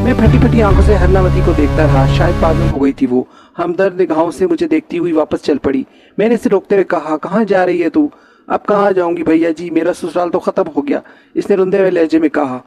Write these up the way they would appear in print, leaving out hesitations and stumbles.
मैं फटी फटी आंखों से हरनावती को देखता रहा। शायद पागल हो गई थी वो। हमदर्द निगाहों से मुझे देखती हुई वापस चल पड़ी। मैंने इसे रोकते हुए कहा, कहाँ जा रही है तू? अब कहाँ जाऊंगी भैया जी, मेरा ससुराल तो खत्म हो गया, इसने रुंधे हुए लहजे में कहा।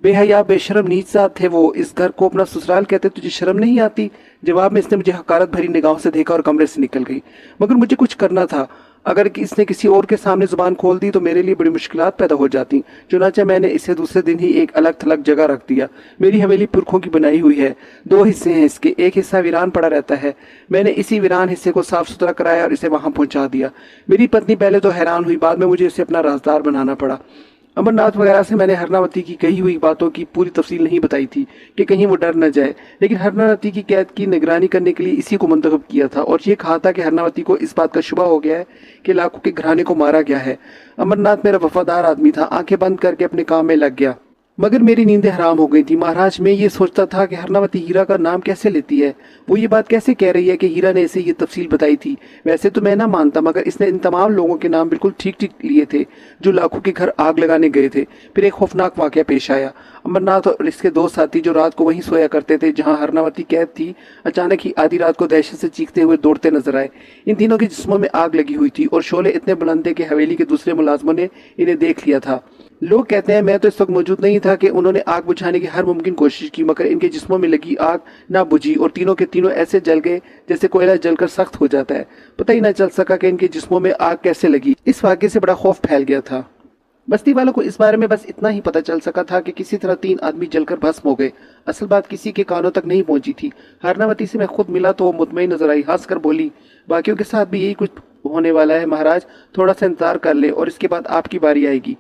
बेहया बेशरम नीच जात थे वो, इस घर को अपना ससुराल कहते, तुझे शर्म नहीं आती? जवाब में इसने मुझे हकारत भरी निगाहों से देखा और कमरे से निकल गई। मगर मुझे कुछ करना था। अगर इसने किसी और के सामने जुबान खोल दी तो मेरे लिए बड़ी मुश्किलात पैदा हो जाती। चुनांचे मैंने इसे दूसरे दिन ही एक अलग थलग जगह रख दिया। मेरी हवेली पुरखों की बनाई हुई है, 2 हिस्से हैं इसके, एक हिस्सा वीरान पड़ा रहता है। मैंने इसी वीरान हिस्से को साफ सुथरा कराया और इसे वहां पहुंचा दिया। मेरी पत्नी पहले तो हैरान हुई, बाद में मुझे इसे अपना राजदार बनाना पड़ा। अमरनाथ वगैरह से मैंने हरनावती की कही हुई बातों की पूरी तफसील नहीं बताई थी कि कहीं वो डर न जाए, लेकिन हरनावती की कैद की निगरानी करने के लिए इसी को मुंतखब किया था और ये कहा था कि हरनावती को इस बात का शुबा हो गया है कि लाखों के घराने को मारा गया है। अमरनाथ मेरा वफादार आदमी था, आंखें बंद करके अपने काम में लग गया। मगर मेरी नींदें हराम हो गई थी। महाराज, मैं ये सोचता था कि हरनावती हीरा का नाम कैसे लेती है। वो ये बात कैसे कह रही है कि हीरा ने इसे ये तफसील बताई थी। वैसे तो मैं ना मानता, मगर इसने इन तमाम लोगों के नाम बिल्कुल ठीक ठीक लिए थे जो लाखों के घर आग लगाने गए थे। फिर एक खौफनाक वाकया पेश आया। अमरनाथ और इसके 2 साथी जो रात को वहीं सोया करते थे जहां हरनावती कैद थी, अचानक ही आधी रात को दहशत से चीखते हुए दौड़ते नजर आए। इन तीनों के जिस्मों में आग लगी हुई थी और शोले इतने बुलंद थे कि हवेली के दूसरे मुलाजमों ने इन्हें देख लिया था। लोग कहते हैं, मैं तो इस वक्त मौजूद नहीं था, कि उन्होंने आग बुझाने की हर मुमकिन कोशिश की, मगर इनके जिस्मों में लगी आग ना बुझी और तीनों के तीनों ऐसे जल गए जैसे कोयला जलकर सख्त हो जाता है। पता ही ना चल सका कि इनके जिस्मों में आग कैसे लगी। इस वाकये से बड़ा खौफ फैल गया था। बस्ती वालों को इस बारे में बस इतना ही पता चल सका था कि किसी तरह 3 आदमी जलकर भस्म हो गए। असल बात किसी के कानों तक नहीं पहुंची थी। हरनावती से मैं खुद मिला तो वो मुतमईन नजर आई, हंसकर बोली, बाकियों के साथ भी यही कुछ होने वाला है महाराज, थोड़ा सा इंतजार कर ले और इसके बाद आपकी बारी आएगी।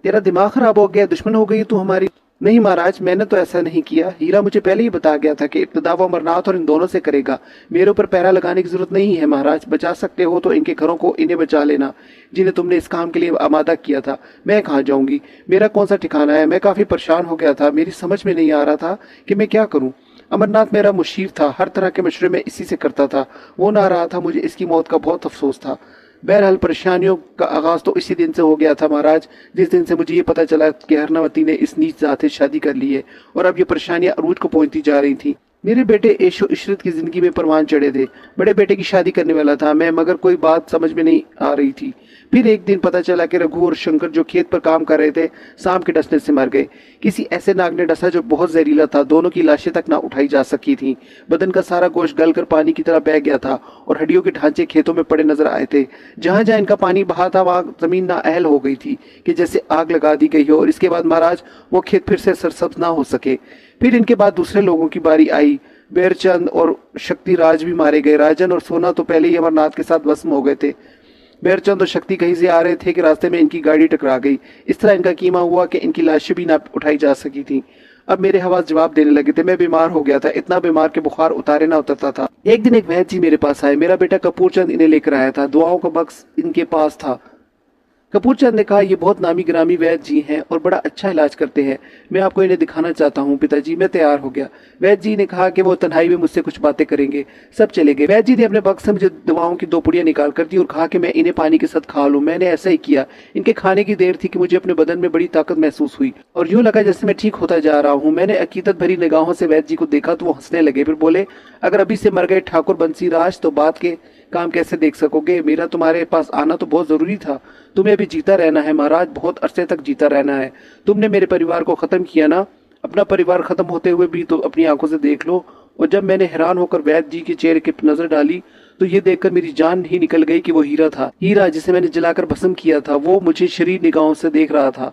तेरा दिमाग खराब हो गया, दुश्मन हो गई तू हमारी? नहीं महाराज, मैंने तो ऐसा नहीं किया। हीरा मुझे पहले ही बता गया था कि इब्तिदा वो अमरनाथ और इन दोनों से करेगा। मेरे ऊपर पहरा लगाने की जरूरत नहीं है महाराज। बचा सकते हो तो इनके घरों को इन्हें बचा लेना जिन्हें तुमने इस काम के लिए आमादा किया था। मैं कहाँ जाऊंगी, मेरा कौन सा ठिकाना है? मैं काफी परेशान हो गया था, मेरी समझ में नहीं आ रहा था कि मैं क्या करूं। अमरनाथ मेरा मुशीर था, हर तरह के मशवरे में इसी से करता था। वो ना रहा था, मुझे इसकी मौत का बहुत अफसोस था। बहरहाल परेशानियों का आगाज तो इसी दिन से हो गया था महाराज, जिस दिन से मुझे ये पता चला कि हरनावती ने इस नीच जात से शादी कर ली है और अब ये परेशानियां अरूज को पहुंचती जा रही थी। मेरे बेटे ऐशो इशरत की जिंदगी में परवान चढ़े थे। बड़े बेटे की शादी करने वाला था मैं, मगर कोई बात समझ में नहीं आ रही थी। फिर एक दिन पता चला कि रघु और शंकर जो खेत पर काम कर रहे थे, सांप के डसने से मर गए। किसी ऐसे नाग ने डसा जो बहुत जहरीला था। दोनों की लाशें तक ना उठाई जा सकी थी। बदन का सारा गोश्त गलकर पानी की तरह बह गया था और हड्डियों के ढांचे खेतों में पड़े नजर आए थे। जहां जहां इनका पानी बहा था वहां जमीन नाअहल हो गई थी कि जैसे आग लगा दी गई हो। और इसके बाद महाराज वो खेत फिर से सरसब्ज ना हो सके। फिर इनके बाद दूसरे लोगों की बारी आई। बेरचंद और शक्ति राज भी मारे गए। राजन और सोना तो पहले ही अमरनाथ के साथ भस्म हो गए थे। बेरचंद और शक्ति कहीं से आ रहे थे कि रास्ते में इनकी गाड़ी टकरा गई। इस तरह इनका कीमा हुआ कि इनकी लाशें भी ना उठाई जा सकी थी। अब मेरे हवास जवाब देने लगे थे। मैं बीमार हो गया था, इतना बीमार के बुखार उतारे ना उतरता था। एक दिन एक वैद्य जी मेरे पास आए। मेरा बेटा कपूर चंद इन्हें लेकर आया था। दुआओं का बक्स इनके पास था। कपूर चंद ने कहा, ये बहुत नामी गिरामी वैद्य जी हैं और बड़ा अच्छा इलाज करते हैं। मैं आपको इन्हें दिखाना चाहता हूँ पिताजी। मैं तैयार हो गया। वैद्य जी ने कहा कि वो तन्हाई में मुझसे कुछ बातें करेंगे। सब चले गए। वैद्य जी ने अपने बक्स से मुझे दवाओं की 2 पुड़ियां निकाल कर दी और कहा कि मैं इन्हें पानी के साथ खा लूं। मैंने ऐसा ही किया। इनके खाने की देर थी कि मुझे अपने बदन में बड़ी ताकत महसूस हुई और यूं लगा जैसे मैं ठीक होता जा रहा हूँ। मैंने अकीदत भरी निगाहों से वैद्य जी को देखा तो वो हंसने लगे। फिर बोले, अगर अभी से मर गए ठाकुर बंसी राज तो बात के काम कैसे देख सकोगे? मेरा तुम्हारे पास आना तो बहुत जरूरी था। तुम्हें अभी जीता रहना है महाराज, बहुत अरसे तक जीता रहना है। तुमने मेरे परिवार को खत्म किया ना, अपना परिवार खत्म होते हुए भी तो अपनी आंखों से देख लो। और जब मैंने हैरान होकर वैद्य जी के चेहरे की नजर डाली तो ये देखकर मेरी जान ही निकल गई कि वो हीरा था। हीरा जिसे मैंने जलाकर भस्म किया था, वो मुझे शरीर निगाहों से देख रहा था।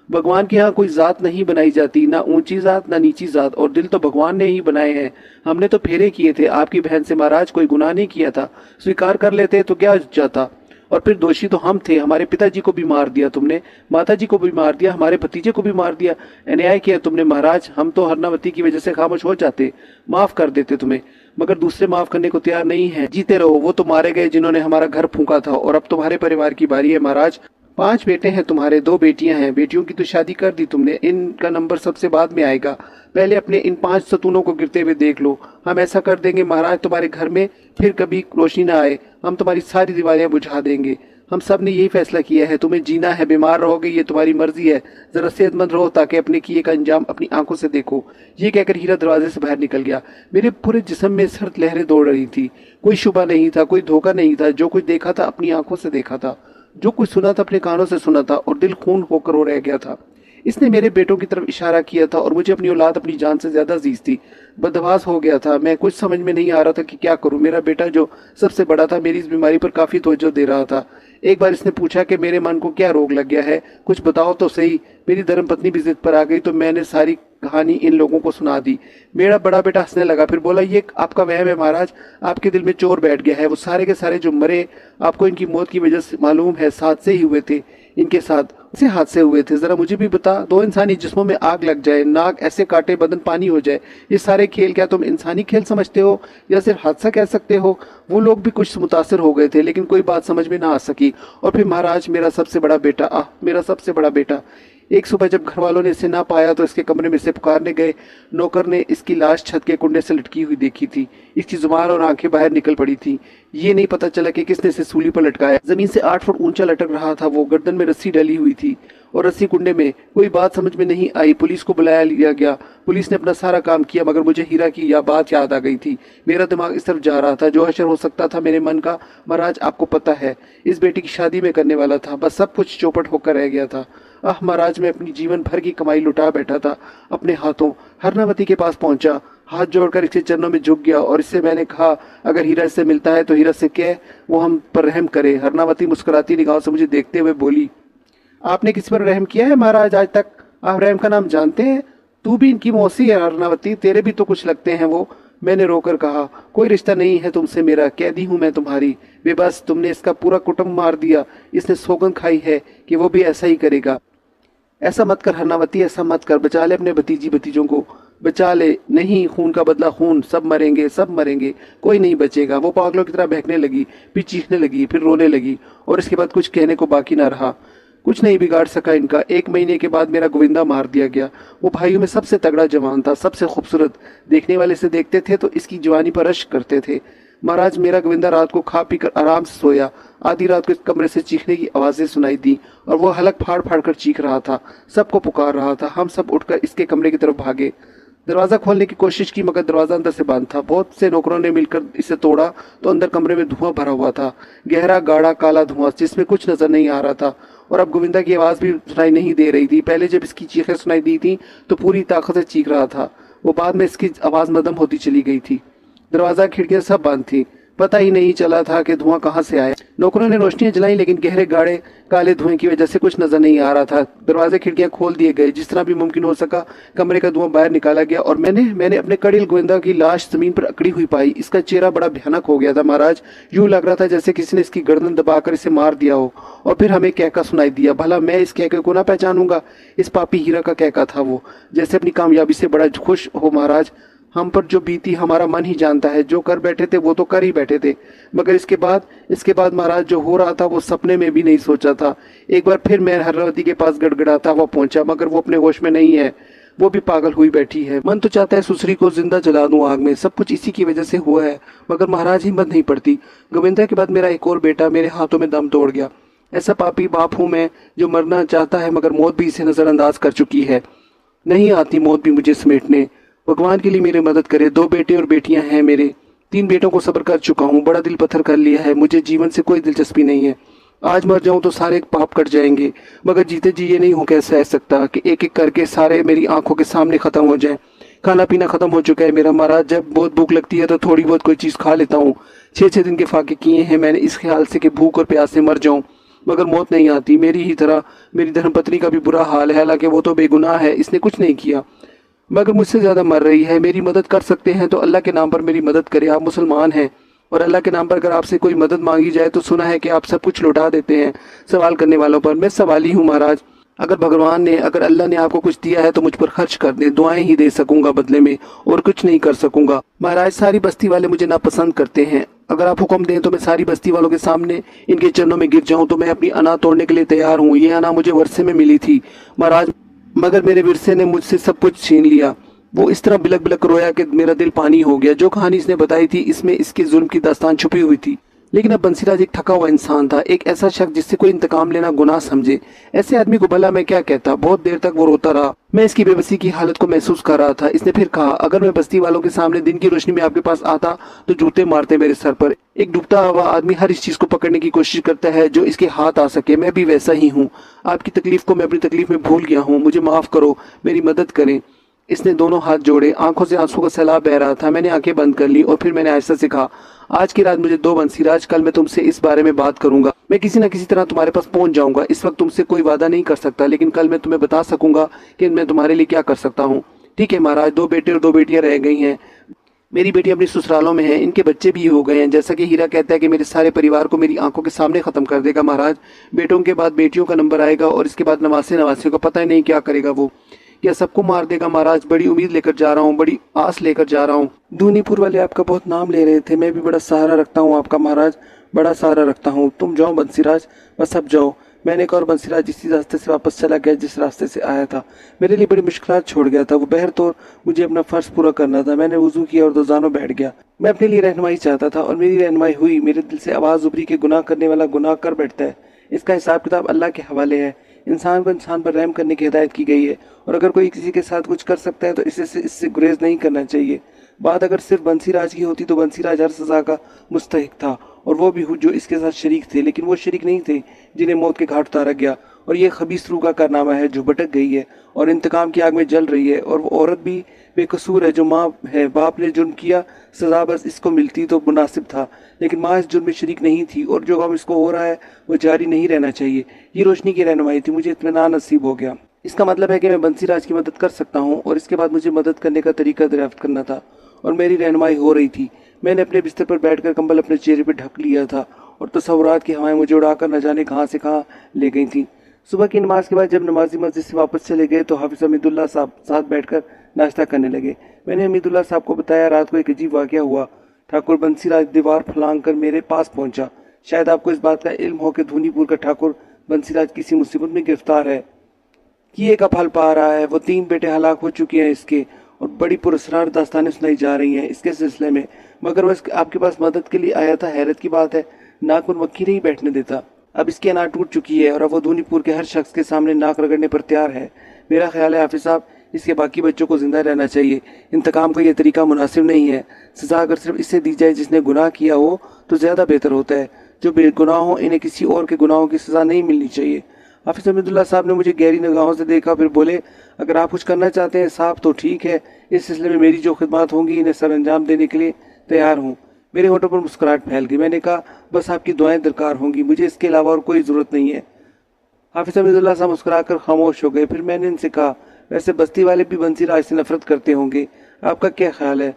भगवान के यहाँ कोई जात नहीं बनाई जाती, ना ऊंची जात ना नीची जात, और दिल तो भगवान ने ही बनाए हैं। हमने तो फेरे किए थे आपकी बहन से महाराज, कोई गुनाह नहीं किया था। स्वीकार कर लेते तो क्या जाता। और फिर दोषी तो हम थे। हमारे पिताजी को भी मार दिया तुमने, माताजी को भी मार दिया, हमारे भतीजे को भी मार दिया। अन्याय किया तुमने महाराज। हम तो हरनावती की वजह से खामोश हो जाते, माफ कर देते तुम्हें, मगर दूसरे माफ करने को तैयार नहीं है। जीते रहो। वो तो मारे गए जिन्होंने हमारा घर फूंका था और अब तुम्हारे परिवार की बारी है महाराज। 5 बेटे हैं तुम्हारे, 2 बेटियां हैं। बेटियों की तो शादी कर दी तुमने, इनका नंबर सबसे बाद में आएगा। पहले अपने इन 5 सतूनों को गिरते हुए देख लो। हम ऐसा कर देंगे महाराज, तुम्हारे घर में फिर कभी रोशनी ना आए। हम तुम्हारी सारी दीवारें बुझा देंगे। हम सब ने यही फैसला किया है, तुम्हें जीना है, बीमार रहोगे ये तुम्हारी मर्जी है, जरा सेहतमंद रहो ताकि अपने किए का अंजाम अपनी आंखों से देखो। ये कहकर हीरा दरवाजे से बाहर निकल गया। मेरे पूरे जिस्म में सर्द लहरें दौड़ रही थी। कोई शुबा नहीं था, कोई धोखा नहीं था। जो कुछ देखा था अपनी आंखों से देखा था, जो कुछ सुना था अपने कानों से सुना था, और दिल खून होकर रो रह गया था। इसने मेरे बेटों की तरफ इशारा किया था और मुझे अपनी औलाद अपनी जान से ज्यादा अजीज थी। बदहवास हो गया था मैं, कुछ समझ में नहीं आ रहा था कि क्या करूं। मेरा बेटा जो सबसे बड़ा था मेरी इस बीमारी पर काफी तवज्जो दे रहा था। एक बार इसने पूछा कि मेरे मन को क्या रोग लग गया है, कुछ बताओ तो सही। मेरी धर्मपत्नी भी जिद पर आ गई तो मैंने सारी कहानी इन लोगों को सुना दी। मेरा बड़ा बेटा हंसने लगा, फिर बोला ये आपका वहम है महाराज, आपके दिल में चोर बैठ गया है। वो सारे के सारे जो मरे आपको इनकी मौत की वजह से मालूम है, साथ से ही हुए थे। इनके साथ से हादसे हुए थे, जरा मुझे भी बता। दो इंसानी जिस्मों में आग लग जाए, नाक ऐसे काटे बदन पानी हो जाए, ये सारे खेल क्या तुम इंसानी खेल समझते हो या सिर्फ हादसा कह सकते हो? वो लोग भी कुछ मुतासर हो गए थे लेकिन कोई बात समझ में ना आ सकी। और फिर महाराज मेरा सबसे बड़ा बेटा, मेरा सबसे बड़ा बेटा। एक सुबह जब घर वालों ने इसे ना पाया तो इसके कमरे में से पुकारने गए। नौकर ने इसकी लाश छत के कुंडे से लटकी हुई देखी थी। इसकी जुबान और आंखें बाहर निकल पड़ी थी। ये नहीं पता चला कि किसने इसे सूली पर लटकाया। जमीन से 8 फुट ऊंचा लटक रहा था वो, गर्दन में रस्सी डली हुई थी और रस्सी कुंडे में। कोई बात समझ में नहीं आई। पुलिस को बुलाया लिया गया। पुलिस ने अपना सारा काम किया मगर मुझे हीरा की यह बात याद आ गई थी। मेरा दिमाग इस तरफ जा रहा था। जो हशर हो सकता था मेरे मन का, महाराज आपको पता है, इस बेटी की शादी में करने वाला था। बस सब कुछ चौपट होकर रह गया था। महाराज मैं अपनी जीवन भर की कमाई लुटा बैठा था अपने हाथों। हरनावती के पास पहुंचा, हाथ जोड़कर इसके चरणों में झुक गया और इससे मैंने कहा अगर हीरा इससे मिलता है तो हीरा से कह वो हम पर रहम करे। हरनावती मुस्कुराती निगाहों से मुझे देखते हुए बोली, आपने किस पर रहम किया है महाराज आज तक? आप रहम का नाम जानते हैं? तू भी इनकी मौसी है हरनावती, तेरे भी तो कुछ लगते हैं वो। मैंने रोकर कहा, कोई रिश्ता नहीं है तुमसे मेरा, कैदी हूं मैं तुम्हारी। वे बस तुमने इसका पूरा कुटुंब मार दिया। इसने सौगंध खाई है कि वो भी ऐसा ही करेगा। ऐसा मत कर हरनावती, ऐसा मत कर। बचा ले अपने भतीजी भतीजों को, बचा ले। नहीं, खून का बदला खून, सब मरेंगे, सब मरेंगे, कोई नहीं बचेगा। वो पागलों की तरह बहकने लगी, फिर चीखने लगी, फिर रोने लगी और इसके बाद कुछ कहने को बाकी ना रहा। कुछ नहीं बिगाड़ सका इनका। 1 महीने के बाद मेरा गोविंदा मार दिया गया। वो भाइयों में सबसे तगड़ा जवान था, सबसे खूबसूरत। देखने वाले से देखते थे तो इसकी जवानी पर रश्क करते थे। महाराज मेरा गोविंदा रात को खा पीकर आराम से सोया। आधी रात को इस कमरे से चीखने की आवाजें सुनाई दी और वो हलक फाड़ फाड़ कर चीख रहा था, सबको पुकार रहा था। हम सब उठकर इसके कमरे की तरफ भागे। दरवाजा खोलने की कोशिश की मगर दरवाजा अंदर से बंद था। बहुत से नौकरों ने मिलकर इसे तोड़ा तो अंदर कमरे में धुआं भरा हुआ था, गहरा गाढ़ा काला धुआं जिसमें कुछ नजर नहीं आ रहा था। और अब गोविंदा की आवाज भी सुनाई नहीं दे रही थी। पहले जब इसकी चीखें सुनाई दी थी तो पूरी ताकत से चीख रहा था वो, बाद में इसकी आवाज मदम होती चली गई थी। दरवाजा खिड़कियां सब बंद थी, पता ही नहीं चला था कि धुआं कहाँ से आया। नौकरों ने रोशनियां जलाई लेकिन गहरे गाढ़े काले धुएं की वजह से कुछ नजर नहीं आ रहा था। दरवाजे खिड़कियां खोल दिए गए, जिस तरह भी मुमकिन हो सका कमरे का धुआं बाहर निकाला गया और मैंने अपने कड़ील गोविंदा की लाश जमीन पर अकड़ी हुई पाई। इसका चेहरा बड़ा भयानक हो गया था महाराज, यूं लग रहा था जैसे किसी ने इसकी गर्दन दबाकर इसे मार दिया हो। और फिर हमें कहका सुनाई दिया। भला मैं इस कहके को ना पहचानूंगा? इस पापी हीरा का कहका था वो, जैसे अपनी कामयाबी से बड़ा खुश हो। महाराज हम पर जो बीती हमारा मन ही जानता है। जो कर बैठे थे वो तो कर ही बैठे थे, मगर इसके बाद महाराज जो हो रहा था वो सपने में भी नहीं सोचा था। एक बार फिर मैं हरनावती के पास गड़गड़ाता हुआ पहुंचा मगर वो अपने होश में नहीं है, वो भी पागल हुई बैठी है। मन तो चाहता है सुसरी को जिंदा जला दूं आग में। सब कुछ इसी की वजह से हुआ है मगर महाराज हिम्मत नहीं पड़ती। गोविंदा के बाद मेरा एक और बेटा मेरे हाथों में दम तोड़ गया। ऐसा पापी बाप हूं मैं जो मरना चाहता है मगर मौत भी इसे नजरअंदाज कर चुकी है। नहीं आती मौत भी मुझे समेटने। भगवान के लिए मेरी मदद करे। 2 बेटे और बेटियां हैं मेरे। 3 बेटों को सब्र कर चुका हूँ, बड़ा दिल पत्थर कर लिया है। मुझे जीवन से कोई दिलचस्पी नहीं है। आज मर जाऊं तो सारे पाप कट जाएंगे मगर जीते जी ये नहीं हो कैसे रह सकता कि एक एक करके सारे मेरी आंखों के सामने खत्म हो जाएं। खाना पीना खत्म हो चुका है मेरा महाराज। जब बहुत भूख लगती है तो थोड़ी बहुत कोई चीज खा लेता हूँ। 6-6 दिन के फाके किए हैं मैंने इस ख्याल से कि भूख और प्यास से मर जाऊं मगर मौत नहीं आती। मेरी ही तरह मेरी धर्मपत्नी का भी बुरा हाल है, हालांकि वो तो बेगुनाह है, इसने कुछ नहीं किया मगर मुझसे ज्यादा मर रही है। मेरी मदद कर सकते हैं तो अल्लाह के नाम पर मेरी मदद करें। आप मुसलमान हैं और अल्लाह के नाम पर अगर आपसे कोई मदद मांगी जाए तो सुना है कि आप सब कुछ लौटा देते हैं सवाल करने वालों पर। मैं सवाली हूँ महाराज। अगर भगवान ने, अगर अल्लाह ने आपको कुछ दिया है तो मुझ पर खर्च कर दे। दुआएं ही दे सकूंगा बदले में और कुछ नहीं कर सकूंगा। महाराज सारी बस्ती वाले मुझे नापसंद करते हैं। अगर आप हुक्म दें तो मैं सारी बस्ती वालों के सामने इनके चरणों में गिर जाऊं तो मैं अपनी अना तोड़ने के लिए तैयार हूँ। ये अना मुझे वर्षे में मिली थी महाराज, मगर मेरे विरसे ने मुझसे सब कुछ छीन लिया। वो इस तरह बिलक बिलक रोया कि मेरा दिल पानी हो गया। जो कहानी इसने बताई थी इसमें इसके जुल्म की दास्तान छुपी हुई थी। लेकिन अब बंसीराज एक थका हुआ इंसान था, एक ऐसा शख्स जिससे कोई इंतकाम लेना गुनाह समझे। ऐसे आदमी को भला मैं क्या कहता। बहुत देर तक वो रोता रहा। मैं इसकी बेबसी की हालत को महसूस कर रहा था। इसने फिर कहा, अगर मैं बस्ती वालों के सामने दिन की रोशनी में आपके पास आता तो जूते मारते मेरे सर पर। एक डूबता हुआ आदमी हर इस चीज को पकड़ने की कोशिश करता है जो इसके हाथ आ सके। मैं भी वैसा ही हूँ। आपकी तकलीफ को मैं अपनी तकलीफ में भूल गया हूँ। मुझे माफ करो, मेरी मदद करें। इसने दोनों हाथ जोड़े, आंखों से आंसू का सैलाब बह रहा था। मैंने आंखें बंद कर ली और फिर मैंने आहिस्ता से कहा, आज की रात मुझे दो बंसीराज, कल मैं तुमसे इस बारे में बात करूंगा। मैं किसी न किसी तरह तुम्हारे पास पहुंच जाऊंगा। इस वक्त तुमसे कोई वादा नहीं कर सकता, लेकिन कल मैं तुम्हें बता सकूंगा कि मैं तुम्हारे लिए क्या कर सकता हूँ। ठीक है महाराज, दो बेटे और दो बेटियां रह गई हैं। मेरी बेटी अपनी ससुरालों में है, इनके बच्चे भी हो गए हैं। जैसा कि हीरा कहता है कि मेरे सारे परिवार को मेरी आंखों के सामने खत्म कर देगा महाराज। बेटों के बाद बेटियों का नंबर आएगा और इसके बाद नवासे नवासियों का पता ही नहीं क्या करेगा वो। क्या सबको मार देगा महाराज। बड़ी उम्मीद लेकर जा रहा हूँ, बड़ी आस लेकर जा रहा हूँ। दूनीपुर वाले आपका बहुत नाम ले रहे थे। मैं भी बड़ा सहारा रखता हूँ आपका महाराज, बड़ा सहारा रखता हूँ। तुम जाओ बंसीराज, बस अब जाओ। मैंने एक और बंसीराज इसी रास्ते से वापस चला गया जिस रास्ते से आया था। मेरे लिए बड़ी मुश्किलात छोड़ गया था वो। बहर तो मुझे अपना फर्ज पूरा करना था। मैंने वुजू किया और दोजानो बैठ गया। मैं अपने लिए रहनुमाई चाहता था और मेरी रहनुमाई हुई। मेरे दिल से आवाज़ उभरी कि गुनाह करने वाला गुनाह कर बैठता है। इसका हिसाब किताब अल्लाह के हवाले है। इंसान को इंसान पर रहम करने की हिदायत की गई है और अगर कोई किसी के साथ कुछ कर सकता है तो इससे गुरेज नहीं करना चाहिए। बात अगर सिर्फ बंसीराज की होती तो बंसीराज हर सज़ा का मुस्तहिक था और वो भी जो इसके साथ शरीक थे, लेकिन वो शरीक नहीं थे जिन्हें मौत के घाट उतारा गया। और ये खबीस रूह का कारनामा है जो भटक गई है और इंतकाम की आग में जल रही है। और वो औरत भी बेकसूर है जो माँ है। बाप ने जुर्म किया, सज़ा बस इसको मिलती तो मुनासिब था, लेकिन माँ इस जुर्म में शरीक नहीं थी और जो गम इसको हो रहा है वो जारी नहीं रहना चाहिए। ये रोशनी की रहनुमाई थी। मुझे इत्मीनान नसीब हो गया। इसका मतलब है कि मैं बंसीराज की मदद कर सकता हूँ और इसके बाद मुझे मदद करने का तरीका दरियाफ्त करना था और मेरी रहनुमाई हो रही थी। मैंने अपने बिस्तर पर बैठकर कंबल अपने चेहरे पर ढक लिया था और तसव्वुरात की हवाएं मुझे उड़ाकर न जाने कहाँ से कहाँ ले गई थी। सुबह की नमाज के बाद जब नमाजी मस्जिद से वापस चले गए तो हाफिज हमीदुल्लाह साहब साथ बैठकर नाश्ता करने लगे। मैंने हमीदुल्लाह साहब को बताया, रात को एक अजीब वाक़या हुआ। ठाकुर बंसीराज दीवार फलांग कर मेरे पास पहुंचा। शायद आपको इस बात का इल्म हो कि धूनीपुर का ठाकुर बंसीराज किसी मुसीबत में गिरफ्तार है, किए का फल पा रहा है। वो 3 बेटे हलाक हो चुके हैं इसके और बड़ी पुरस्कार दास्तानें सुनाई जा रही हैं इसके सिलसिले में, मगर वह आपके पास मदद के लिए आया था। हैरत की बात है, नाक पर मक्खी नहीं बैठने देता। अब इसकी अनाज टूट चुकी है और अब वो धूनीपुर के हर शख्स के सामने नाक रगड़ने पर तैयार है। मेरा ख्याल है हाफिज साहब, इसके बाकी बच्चों को जिंदा रहना चाहिए। इंतकाम का ये तरीका मुनासिब नहीं है। सजा अगर सिर्फ इससे दी जाए जिसने गुनाह किया हो तो ज़्यादा बेहतर होता है। जो बेगुनाह हो इन्हें किसी और के गुनाहों की सज़ा नहीं मिलनी चाहिए। हाफिज हमीदुल्लाह साहब ने मुझे गहरी निगाहों से देखा, फिर बोले, अगर आप कुछ करना चाहते हैं साहब तो ठीक है। इस सिलसिले में मेरी जो खिदमत होंगी इन्हें सर अंजाम देने के लिए तैयार हूँ। मेरे होठों पर मुस्कुराहट फैल गई। मैंने कहा, बस आपकी दुआएं दरकार होंगी, मुझे इसके अलावा और कोई ज़रूरत नहीं है। हाफिज हमीदुल्लाह साहब मुस्कुराकर खामोश हो गए। फिर मैंने इनसे कहा, वैसे बस्ती वाले भी बंसीराज से नफरत करते होंगे, आपका क्या ख्याल है?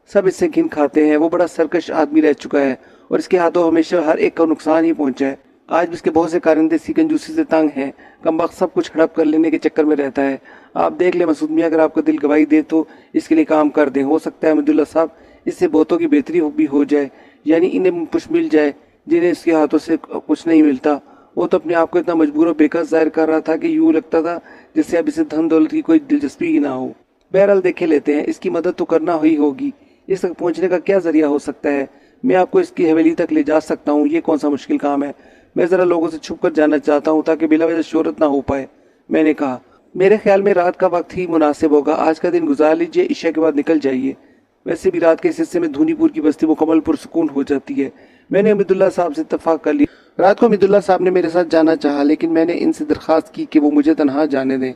सब इससे घिन खाते हैं। वो बड़ा सरकश आदमी रह चुका है और इसके हाथों हमेशा हर एक का नुकसान ही पहुंचा है। आज भी इसके बहुत से कारिंदे इसी कंजूसी से तंग हैं। कमबख्त सब कुछ हड़प कर लेने के चक्कर में रहता है। आप देख ले मसूद मियाँ, अगर आपका दिल गवाही दे तो इसके लिए काम कर दें। हो सकता है हमीदुल्लाह साहब इससे बहुतों की बेहतरी भी हो जाए, यानी इन्हें कुछ मिल जाए जिन्हें इसके हाथों से कुछ नहीं मिलता। वो तो अपने आप को इतना मजबूर और बेकस जाहिर कर रहा था कि यूँ लगता था जिससे अब इसे धन दौलत की कोई दिलचस्पी ही ना हो। बहरहाल देखे लेते हैं, इसकी मदद तो करना ही होगी। इस तक पहुँचने का क्या जरिया हो सकता है? मैं आपको इसकी हवेली तक ले जा सकता हूँ, ये कौन सा मुश्किल काम है। मैं ज़रा लोगों से छुप कर जाना चाहता हूँ ताकि बिला वजह शोहरत ना हो पाए। मैंने कहा, मेरे ख्याल में रात का वक्त ही मुनासिब होगा। आज का दिन गुजार लीजिए, ईशा के बाद निकल जाइए। वैसे भी रात के इस हिस्से में धूनीपुर की बस्ती मुकम्मल पुरसुकून हो जाती है। मैंने हमीदुल्लाह साहब से इत्तफाक कर लिया। रात को हमीदुल्लाह साहब ने मेरे साथ जाना चाहा, लेकिन मैंने इनसे दरख्वास्त की कि वो मुझे तनहा जाने दें।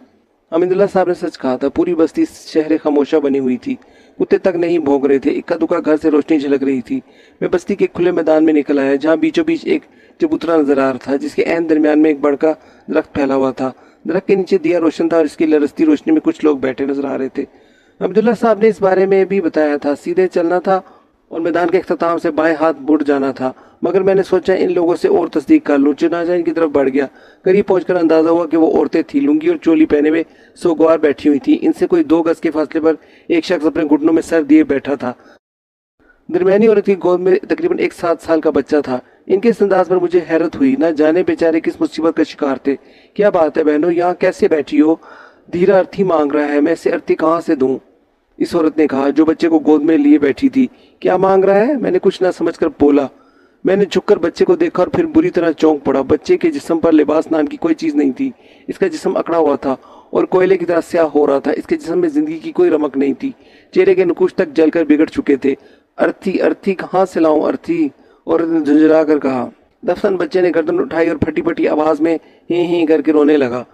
हमीदुल्लाह साहब ने सच कहा था। पूरी बस्ती शहर खामोशा बनी हुई थी। कुत्ते तक नहीं भौंक रहे थे। इक्का दुक्का घर से रोशनी झलक रही थी। मैं बस्ती के खुले मैदान में निकल आया जहाँ बीचों बीच एक चबूतरा नजर आ रहा था जिसके ऐन दरमियान में एक बड़का दरख्त फैला हुआ था। दरख्त के नीचे दिया रोशन था और इसकी लरसती रोशनी में कुछ लोग बैठे नजर आ रहे थे। अब्दुल्ला साहब ने इस बारे में भी बताया था। सीधे चलना था और मैदान के अख्ताम से बाएं हाथ मुड़ जाना था, मगर मैंने सोचा इन लोगों से और तस्दीक कर लूँ। चुनाचा इनकी तरफ बढ़ गया। करीब पहुंचकर अंदाजा हुआ कि वो औरतें थी, लुंगी और चोली पहने हुए सोगवार बैठी हुई थी। इनसे कोई 2 गज के फासले पर एक शख्स अपने घुटनों में सर दिए बैठा था। दरमियानी औरत की गोद में तकरीबन एक 7 साल का बच्चा था। इनके इस अंदाज पर मुझे हैरत हुई। न जाने बेचारे किस मुसीबत का शिकार थे। क्या बात है बहनों, यहाँ कैसे बैठी हो? धीरा अर्थी मांग रहा है, मैं इसे अर्थी कहाँ से दूँ? इस औरत ने कहा जो बच्चे को गोद में लिए बैठी थी। क्या मांग रहा है? मैंने कुछ ना समझकर बोला। मैंने झुककर बच्चे को देखा और फिर बुरी तरह चौंक पड़ा। बच्चे के जिस्म पर लिबास नाम की कोई चीज नहीं थी। इसका जिस्म अकड़ा हुआ था और कोयले की तरह स्याह हो रहा था। इसके जिस्म में जिंदगी की कोई रमक नहीं थी। चेहरे के नुकुश तक जलकर बिगड़ चुके थे। अर्थी अर्थी कहाँ से लाऊं अर्थी? औरत ने झुंझला कर कहा। दफसन बच्चे ने गर्दन उठाई और फटी फटी आवाज में ही करके रोने लगा।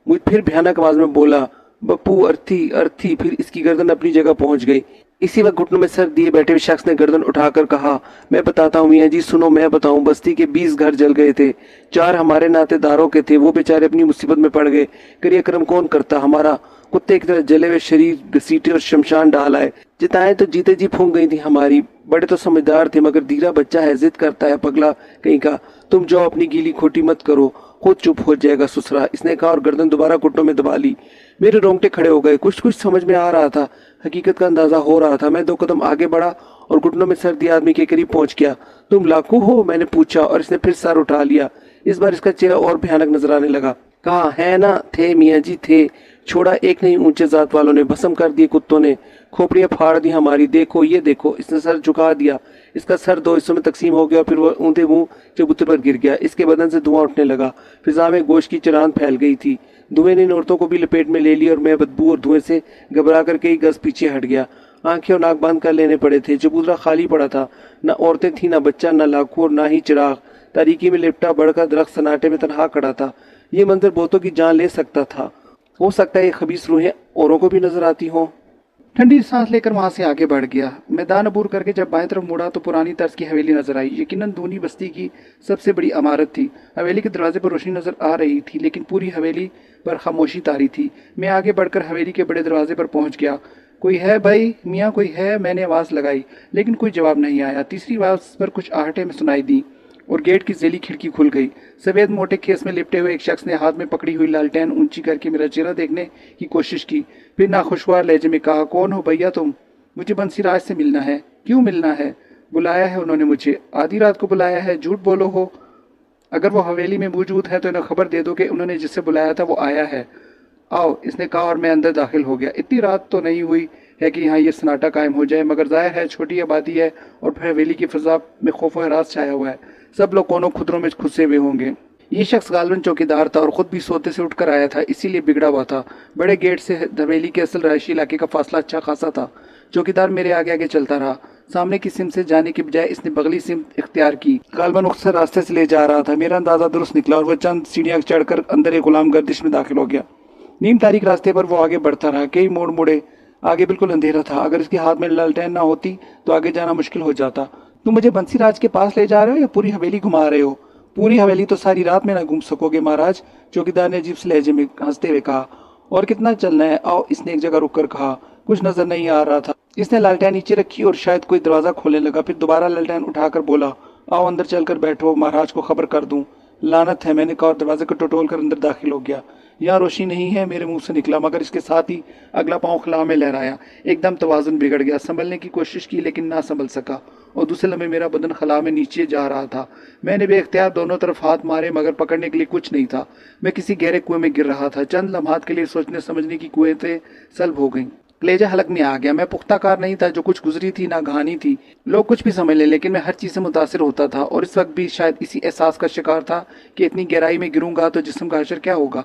मुझ फिर भयानक आवाज में बोला, बप्पू अर्थी अर्थी। फिर इसकी गर्दन अपनी जगह पहुंच गई। इसी वक्त घुटनों में सर दिए बैठे हुए शख्स ने गर्दन उठाकर कहा, मैं बताता हूँ मियाँ जी, सुनो मैं बताऊं। बस्ती के 20 घर जल गए थे। 4 हमारे नातेदारों के थे। वो बेचारे अपनी मुसीबत में पड़ गए। कार्यक्रम कौन करता? हमारा कुत्ते की तरह जले हुए शरीर घसीटे और शमशान डाल आए। जिताएं तो जीते जी फूंक गई थी हमारी। बड़े तो समझदार थे, मगर धीरा बच्चा है, जिद करता है पगला कहीं का। तुम जाओ, अपनी गीली खोटी मत करो, खुद चुप हो जाएगा ससुरा, इसने कहा और गर्दन दोबारा घुटनों में दबा ली। मेरे रोंगटे खड़े हो गए। कुछ कुछ समझ में आ रहा था, हकीकत का अंदाजा हो रहा था। मैं 2 कदम आगे बढ़ा और घुटनों में सर दिए आदमी के करीब पहुंच गया। तुम लाकू हो? मैंने पूछा और इसने फिर सर उठा लिया। इस बार इसका चेहरा और भयानक नजर आने लगा। कहा, है ना? थे मियाँ जी थे। छोड़ा एक नहीं, ऊंचे जात वालों ने भस्म कर दिए, कुत्तों ने खोपड़ियां फाड़ दी हमारी। देखो ये देखो। इसने सर झुका दिया। इसका सर 2 हिस्सों में तकसीम हो गया और फिर वह ऊंधे मुंह चबूतरे पर गिर गया। इसके बदन से धुआं उठने लगा। फिजा में गोश्त की चिरांद फैल गई थी। धुएं ने इन औरतों को भी लपेट में ले लिया और मैं बदबू और धुएं से घबरा कर कई गज पीछे हट गया। आंखें और नाक बंद कर लेने पड़े थे। चबूतरा खाली पड़ा था। न औरतें थी, न बच्चा, न लाखों और न ही चिराग। तारीकी में लिपटा बढ़कर दरख्त सन्नाटे में तनहा खड़ा था। ये मंजर बहुतों की जान ले सकता था। हो सकता है ये खबीस रूहें औरों को भी नजर आती हों। ठंडी सांस लेकर वहां से आगे बढ़ गया। मैदान अबूर करके जब बाएं तरफ मुड़ा तो पुरानी तर्ज की हवेली नजर आई। यकीनन दूनी बस्ती की सबसे बड़ी इमारत थी। हवेली के दरवाजे पर रोशनी नजर आ रही थी, लेकिन पूरी हवेली पर खामोशी तारी थी। मैं आगे बढ़कर हवेली के बड़े दरवाजे पर पहुंच गया। कोई है भाई? मियाँ कोई है? मैंने आवाज लगाई, लेकिन कोई जवाब नहीं आया। तीसरी आवाज पर कुछ आहटें में सुनाई दी और गेट की जेली खिड़की खुल गई। सफेद मोटे खेस में लिपटे हुए एक शख्स ने हाथ में पकड़ी हुई लालटेन ऊंची करके मेरा चेहरा देखने की कोशिश की। फिर नाखुशवार लहजे में कहा, कौन हो भैया तुम? मुझे बंसीराज से मिलना है। क्यों मिलना है? बुलाया है उन्होंने मुझे। आधी रात को बुलाया है? झूठ बोलो हो। अगर वो हवेली में मौजूद है तो इन्हें खबर दे दो कि उन्होंने जिससे बुलाया था वो आया है। आओ, इसने कहा और मैं अंदर दाखिल हो गया। इतनी रात तो नहीं हुई है कि यहाँ ये सन्नाटा कायम हो जाए, मगर जाहिर है छोटी आबादी है और हवेली की फिजा में खौफ व हरास छाया हुआ है। सब लोग कोनों खुदरों में घुसे हुए होंगे। ये शख्स गालबन चौकीदार था और खुद भी सोते से उठकर आया था, इसीलिए बिगड़ा हुआ था। बड़े गेट से हवेली के असल रहायशी इलाके का फासला अच्छा खासा था। चौकीदार मेरे आगे आगे चलता रहा। सामने की सिम से जाने की बजाय इसने बगली सिम इख्तियार की। गालबन अक्सर रास्ते से ले जा रहा था। मेरा अंदाजा दुरुस्त निकला और वह चंद सीढ़ियां चढ़कर अंदर एक गुलाम गर्दिश में दाखिल हो गया। नीम तारीख रास्ते पर वो आगे बढ़ता रहा। कई मोड़ मुड़े। आगे बिल्कुल अंधेरा था। अगर इसके हाथ में लालटेन ना होती तो आगे जाना मुश्किल हो जाता। तुम मुझे बंसीराज के पास ले जा रहे हो या पूरी हवेली घुमा रहे हो? पूरी हवेली तो सारी रात में ना घूम सकोगे महाराज, चौकीदार ने अजीब से लहजे में हंसते हुए कहा। और कितना चलना है? आओ, इसने एक जगह रुककर कहा। कुछ नजर नहीं आ रहा था। इसने लालटेन नीचे रखी और शायद कोई दरवाजा खोलने लगा। फिर दोबारा लालटेन उठाकर बोला, आओ अंदर चलकर बैठो, महाराज को खबर कर दूं। लानत है, मैंने कहा और दरवाजे को टटोल कर अंदर दाखिल हो गया। यहाँ रोशनी नहीं है, मेरे मुंह से निकला, मगर इसके साथ ही अगला पांव खला में लहराया। एकदम तवाजुन बिगड़ गया। संभलने की कोशिश की लेकिन ना संभल सका और दूसरे लम्हे मेरा बदन खला में नीचे जा रहा था। मैंने बेख्तियार दोनों तरफ हाथ मारे, मगर पकड़ने के लिए कुछ नहीं था। मैं किसी गहरे कुएं में गिर रहा था। चंद लम्हात के लिए सोचने समझने की कुव्वतें सल्ब हो गईं। कलेजा हलक में आ गया। मैं पुख्ता कार नहीं था। जो कुछ गुजरी थी ना कहानी थी। लोग कुछ भी समझ ले, लेकिन मैं हर चीज से मुतासिर होता था और इस वक्त भी शायद इसी एहसास का शिकार था कि इतनी गहराई में गिरूंगा तो जिस्म का हशर क्या होगा।